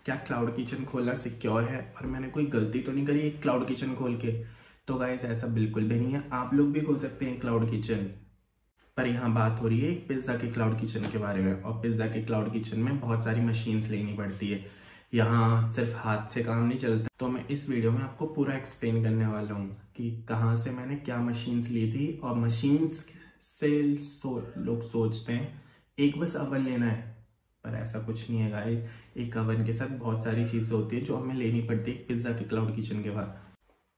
क्या cloud kitchen खोलना secure है और मैंने कोई गलती तो नहीं करी एक क्लाउड किचन खोल के? तो गाइस ऐसा बिल्कुल भी नहीं है, आप लोग भी खोल सकते हैं क्लाउड किचन। पर यहाँ बात हो रही है एक पिज़्ज़ा के क्लाउड किचन के बारे में, और पिज़्ज़ा के क्लाउड किचन में बहुत सारी मशीन्स लेनी पड़ती है। यहाँ सिर्फ हाथ से काम नहीं चलता। तो मैं इस वीडियो में आपको पूरा एक्सप्लेन करने वाला हूँ कि कहाँ से मैंने क्या मशीन्स ली थी। और मशीन्स से लोग सोचते हैं एक बस अवन लेना है, पर ऐसा कुछ नहीं है गाइस। एक अवन के साथ बहुत सारी चीज़ें होती है जो हमें लेनी पड़ती है पिज़्ज़ा के क्लाउड किचन के बाद।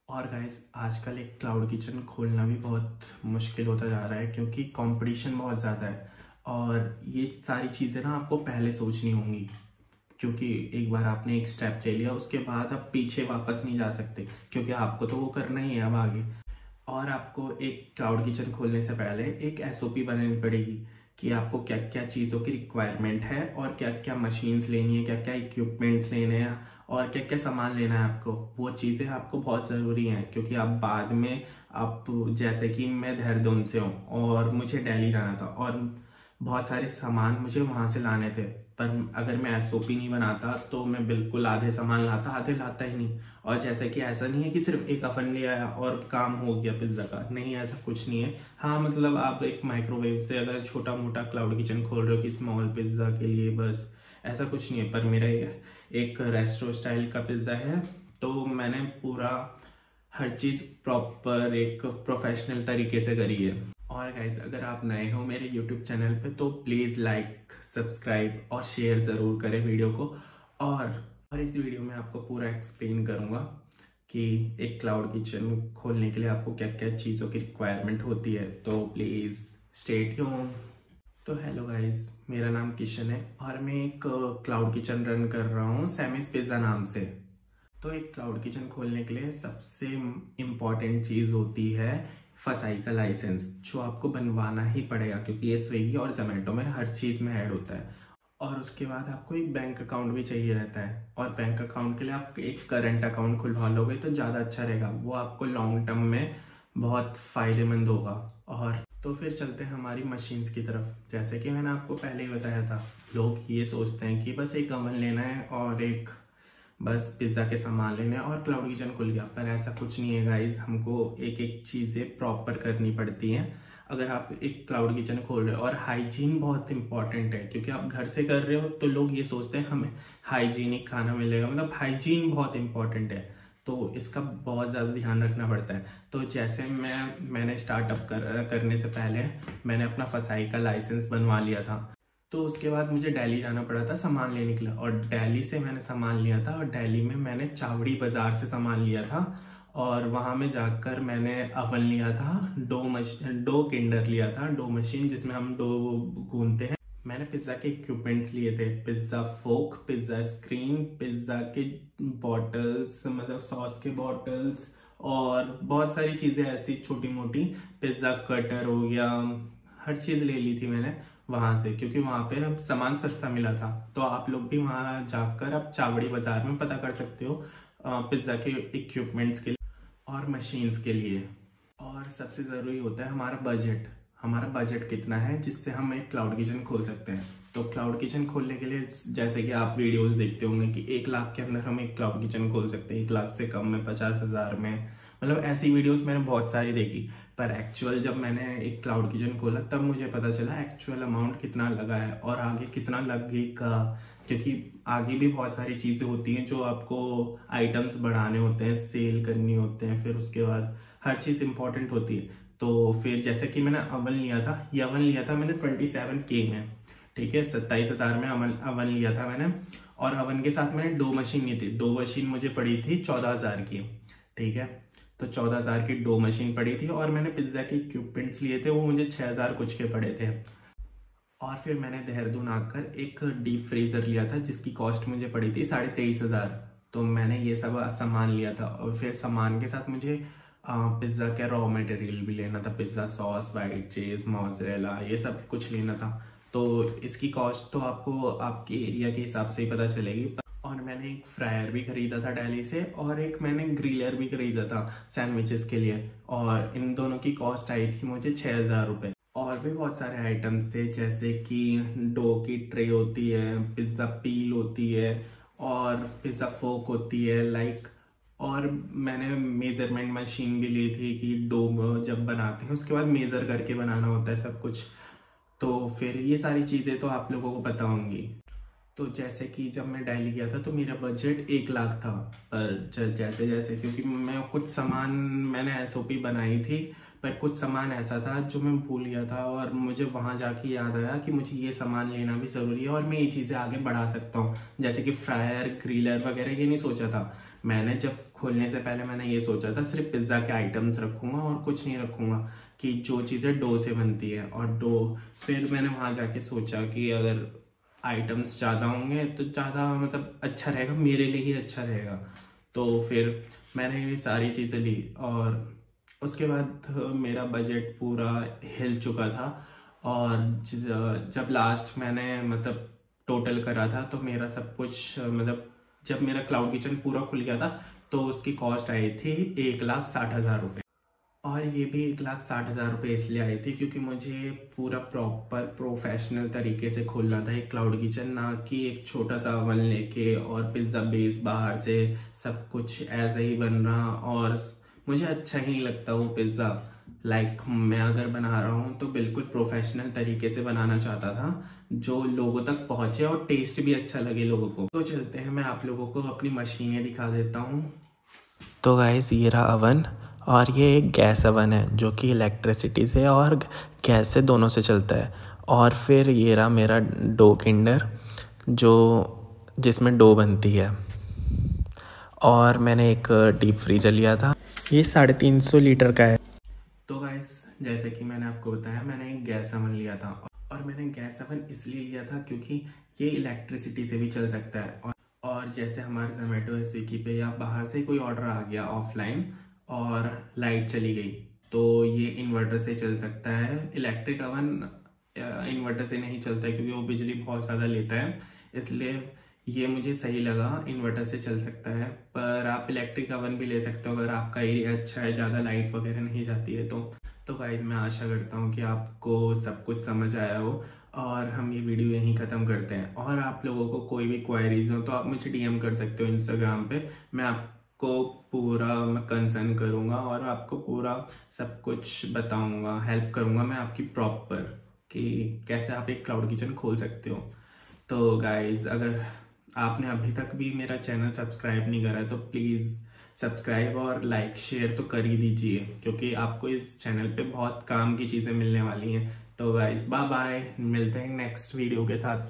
और गाइस आजकल एक क्लाउड किचन खोलना भी बहुत मुश्किल होता जा रहा है क्योंकि कंपटीशन बहुत ज़्यादा है। और ये सारी चीज़ें ना आपको पहले सोचनी होंगी, क्योंकि एक बार आपने एक स्टेप ले लिया उसके बाद आप पीछे वापस नहीं जा सकते, क्योंकि आपको तो वो करना ही है अब आगे। और आपको एक क्लाउड किचन खोलने से पहले एक एसओपी बनानी पड़ेगी कि आपको क्या क्या चीज़ों की रिक्वायरमेंट है और क्या क्या मशीन्स लेनी है, क्या क्या इक्विपमेंट्स लेने हैं और क्या क्या सामान लेना है आपको। वो चीज़ें आपको बहुत ज़रूरी हैं क्योंकि आप बाद में, आप जैसे कि मैं देहरादून से हूँ और मुझे दिल्ली जाना था और बहुत सारे सामान मुझे वहाँ से लाने थे, पर अगर मैं एसओपी नहीं बनाता तो मैं बिल्कुल आधे सामान लाता, आधे लाता ही नहीं। और जैसे कि ऐसा नहीं है कि सिर्फ एक अवन ले आया और काम हो गया पिज्ज़ा का, नहीं ऐसा कुछ नहीं है। हाँ मतलब आप एक माइक्रोवेव से अगर छोटा मोटा क्लाउड किचन खोल रहे हो कि स्मॉल पिज्ज़ा के लिए, बस ऐसा कुछ नहीं है। पर मेरा एक रेस्टो स्टाइल का पिज्ज़ा है, तो मैंने पूरा हर चीज़ प्रॉपर एक प्रोफेशनल तरीके से करी है। और गाइस अगर आप नए हो मेरे यूट्यूब चैनल पे तो प्लीज़ लाइक, सब्सक्राइब और शेयर ज़रूर करें वीडियो को। और इस वीडियो में आपको पूरा एक्सप्लेन करूँगा कि एक क्लाउड किचन खोलने के लिए आपको क्या क्या चीज़ों की रिक्वायरमेंट होती है, तो प्लीज़ स्टे ट्यून। तो हेलो गाइस, मेरा नाम किशन है और मैं एक क्लाउड किचन रन कर रहा हूँ सैमिस पिज़्ज़ा नाम से। तो एक क्लाउड किचन खोलने के लिए सबसे इम्पॉर्टेंट चीज़ होती है फसाई का लाइसेंस, जो आपको बनवाना ही पड़ेगा क्योंकि ये स्विगी और जोमेटो में हर चीज़ में ऐड होता है। और उसके बाद आपको एक बैंक अकाउंट भी चाहिए रहता है, और बैंक अकाउंट के लिए आप एक करंट अकाउंट खुलवा लोगे तो ज़्यादा अच्छा रहेगा, वो आपको लॉन्ग टर्म में बहुत फ़ायदेमंद होगा। और तो फिर चलते हैं हमारी मशीन्स की तरफ। जैसे कि मैंने आपको पहले ही बताया था, लोग ये सोचते हैं कि बस एक अवन लेना है और एक बस पिज़्ज़ा के सामान लेने और क्लाउड किचन खुल गया, पर ऐसा कुछ नहीं है गाइज। हमको एक एक चीज़ें प्रॉपर करनी पड़ती हैं अगर आप एक क्लाउड किचन खोल रहे हो। और हाइजीन बहुत इंपॉर्टेंट है क्योंकि आप घर से कर रहे हो तो लोग ये सोचते हैं हमें हाइजीनिक खाना मिलेगा, मतलब हाइजीन बहुत इंपॉर्टेंट है, तो इसका बहुत ज़्यादा ध्यान रखना पड़ता है। तो जैसे मैंने स्टार्टअप करने से पहले मैंने अपना फसाई का लाइसेंस बनवा लिया था। तो उसके बाद मुझे दिल्ली जाना पड़ा था सामान लेने के लिए, और दिल्ली से मैंने सामान लिया था और दिल्ली में मैंने चावड़ी बाज़ार से सामान लिया था। और वहाँ में जाकर मैंने अवन लिया था, डो किंडर लिया था, डो मशीन जिसमें हम डो गूंथते हैं। मैंने पिज़्ज़ा के इक्विपमेंट्स लिए थे, पिज़्ज़ा फोक, पिज़्ज़ा स्क्रीन, पिज़्ज़ा के बॉटल्स, मतलब सॉस के बॉटल्स, और बहुत सारी चीज़ें ऐसी छोटी मोटी, पिज़्ज़ा कटर हो गया, हर चीज़ ले ली थी मैंने वहाँ से, क्योंकि वहाँ पे सामान सस्ता मिला था। तो आप लोग भी वहाँ जाकर आप चावड़ी बाज़ार में पता कर सकते हो पिज़्ज़ा के इक्विपमेंट्स के लिए और मशीन्स के लिए। और सबसे ज़रूरी होता है हमारा बजट। हमारा बजट कितना है जिससे हम एक क्लाउड किचन खोल सकते हैं। तो क्लाउड किचन खोलने के लिए जैसे कि आप वीडियोस देखते होंगे कि 1 लाख के अंदर हम एक क्लाउड किचन खोल सकते हैं, 1 लाख से कम में, 50,000 में, मतलब ऐसी वीडियोस मैंने बहुत सारी देखी। पर एक्चुअल जब मैंने एक क्लाउड किचन खोला तब मुझे पता चला एक्चुअल अमाउंट कितना लगा है और आगे कितना लगेगा, क्योंकि आगे भी बहुत सारी चीज़ें होती हैं जो आपको आइटम्स बढ़ाने होते हैं, सेल करनी होते हैं, फिर उसके बाद हर चीज़ इंपॉर्टेंट होती है। तो फिर जैसे कि मैंने अवन लिया था, ये अवन लिया था मैंने 27K में, ठीक है, 27,000 में अवन लिया था मैंने। और अवन के साथ मैंने डो मशीन ली थी, डो मशीन मुझे पड़ी थी 14,000 की, ठीक है। तो 14,000 की डो मशीन पड़ी थी और मैंने पिज्ज़ा के इक्विपमेंट्स लिए थे, वो मुझे 6,000 कुछ के पड़े थे। और फिर मैंने देहरादून आकर एक डीप फ्रीज़र लिया था जिसकी कॉस्ट मुझे पड़ी थी 23,500। तो मैंने ये सब सामान लिया था, और फिर सामान के साथ मुझे पिज़्ज़ा का रॉ मटेरियल भी लेना था, पिज़्ज़ा सॉस, वाइट चीज़, मोज़रेला, ये सब कुछ लेना था। तो इसकी कॉस्ट तो आपको आपके एरिया के हिसाब से ही पता चलेगी। और मैंने एक फ्रायर भी खरीदा था दिल्ली से, और एक मैंने ग्रिलर भी खरीदा था सैंडविचेस के लिए, और इन दोनों की कॉस्ट आई थी मुझे 6,000 रुपये। और भी बहुत सारे आइटम्स थे जैसे कि डो की ट्रे होती है, पिज़्ज़ा पील होती है, और पिज़्ज़ा फोक होती है लाइक, और मैंने मेज़रमेंट मशीन भी ली थी कि डो जब बनाते हैं उसके बाद मेज़र करके बनाना होता है सब कुछ। तो फिर ये सारी चीज़ें तो आप लोगों को पता होंगी। तो जैसे कि जब मैं दिल्ली गया था तो मेरा बजट 1 लाख था, पर जैसे जैसे क्योंकि मैं कुछ सामान मैंने एसओपी बनाई थी, पर कुछ सामान ऐसा था जो मैं भूल गया था और मुझे वहाँ जाके याद आया कि मुझे ये सामान लेना भी ज़रूरी है और मैं ये चीज़ें आगे बढ़ा सकता हूँ, जैसे कि फ्रायर ग्रिलर वगैरह। ये नहीं सोचा था मैंने, जब खोलने से पहले मैंने ये सोचा था सिर्फ पिज़्ज़ा के आइटम्स रखूँगा और कुछ नहीं रखूँगा, कि जो चीज़ें डो से बनती है और डो। फिर मैंने वहाँ जाके सोचा कि अगर आइटम्स ज़्यादा होंगे तो ज़्यादा मतलब अच्छा रहेगा, मेरे लिए ही अच्छा रहेगा। तो फिर मैंने ये सारी चीज़ें ली और उसके बाद मेरा बजट पूरा हिल चुका था। और जब लास्ट मैंने मतलब टोटल करा था तो मेरा सब कुछ मतलब जब मेरा क्लाउड किचन पूरा खुल गया था तो उसकी कॉस्ट आई थी 1,60,000 रुपये। और ये भी 1,60,000 रुपये इसलिए आई थी क्योंकि मुझे पूरा प्रॉपर प्रोफेशनल तरीके से खोलना था एक क्लाउड किचन, ना कि एक छोटा सा ओवन लेके और पिज़्ज़ा बेस बाहर से सब कुछ ऐसा ही बन रहा। और मुझे अच्छा ही नहीं लगता वो पिज़्ज़ा, लाइक मैं अगर बना रहा हूँ तो बिल्कुल प्रोफेशनल तरीके से बनाना चाहता था जो लोगों तक पहुँचे और टेस्ट भी अच्छा लगे लोगों को। तो चलते हैं, मैं आप लोगों को अपनी मशीनें दिखा देता हूँ। तो गाइस ये रहा अवन, और ये एक गैस अवन है जो कि इलेक्ट्रिसिटी से और गैस से दोनों से चलता है। और फिर ये रहा मेरा डो किंडर जो जिसमें डो बनती है। और मैंने एक डीप फ्रीजर लिया था, ये 350 लीटर का है। तो गाइस जैसे कि मैंने आपको बताया मैंने एक गैस अवन लिया था, और मैंने गैस अवन इसलिए लिया था क्योंकि ये इलेक्ट्रिसिटी से भी चल सकता है। और जैसे हमारे जोमेटो या स्विगी पे या बाहर से कोई ऑर्डर आ गया ऑफलाइन और लाइट चली गई तो ये इन्वर्टर से चल सकता है। इलेक्ट्रिक अवन इन्वर्टर से नहीं चलता है क्योंकि वो बिजली बहुत ज़्यादा लेता है, इसलिए ये मुझे सही लगा, इन्वर्टर से चल सकता है। पर आप इलेक्ट्रिक अवन भी ले सकते हो अगर आपका एरिया अच्छा है, ज़्यादा लाइट वगैरह नहीं जाती है तो गाइज मैं आशा करता हूँ कि आपको सब कुछ समझ आया हो, और हम ये वीडियो यहीं ख़त्म करते हैं। और आप लोगों को कोई भी क्वायरीज हो तो आप मुझे डीएम कर सकते हो इंस्टाग्राम पे, मैं आपको पूरा मैं कंसर्न करूँगा और आपको पूरा सब कुछ बताऊँगा, हेल्प करूँगा मैं आपकी प्रॉपर, कि कैसे आप एक क्लाउड किचन खोल सकते हो। तो गाइज अगर आपने अभी तक भी मेरा चैनल सब्सक्राइब नहीं करा है तो प्लीज़ सब्सक्राइब और लाइक शेयर तो कर ही दीजिए, क्योंकि आपको इस चैनल पे बहुत काम की चीज़ें मिलने वाली हैं। तो गाइज बाय बाय, मिलते हैं नेक्स्ट वीडियो के साथ।